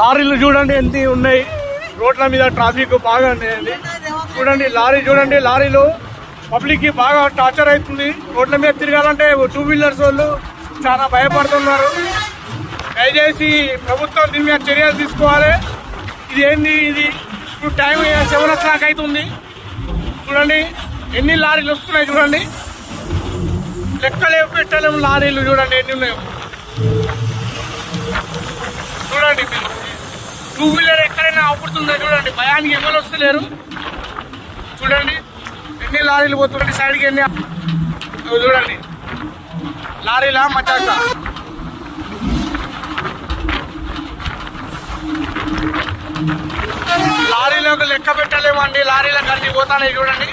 లారీలు చూడండి ఎంత ఉన్నాయి, రోడ్ల మీద ట్రాఫిక్ బాగా ఉన్నాయండి. చూడండి లారీ చూడండి, లారీలు పబ్లిక్ కి బాగా టార్చర్ అవుతుంది. రోడ్ల మీద తిరగాలంటే 2 వీలర్స్ వాళ్ళు చాలా భయపడుతున్నారు. దయచేసి ప్రభుత్వం దీని మీద చర్యలు తీసుకోవాలి. ఇది ఏంది, ఇది ఇప్పుడు టైం 7 o'clock అవుతుంది. చూడండి ఎన్ని లారీలు వస్తున్నాయి, చూడండి లెక్కలేవు పెట్టలేము లారీలు. చూడండి ఎన్ని ఉన్నాయో చూడండి. 2 వీలర్ ఎక్కడైనా ఆపుతుందో చూడండి, భయానికి ఎవరు వస్తలేరు. చూడండి ఎన్ని లారీలు పోతుండే సైడ్కి, ఎన్ని చూడండి లారీలా మచాక. లారీలకు లెక్క పెట్టలేమండి, లారీలకు అన్ని పోతానే చూడండి.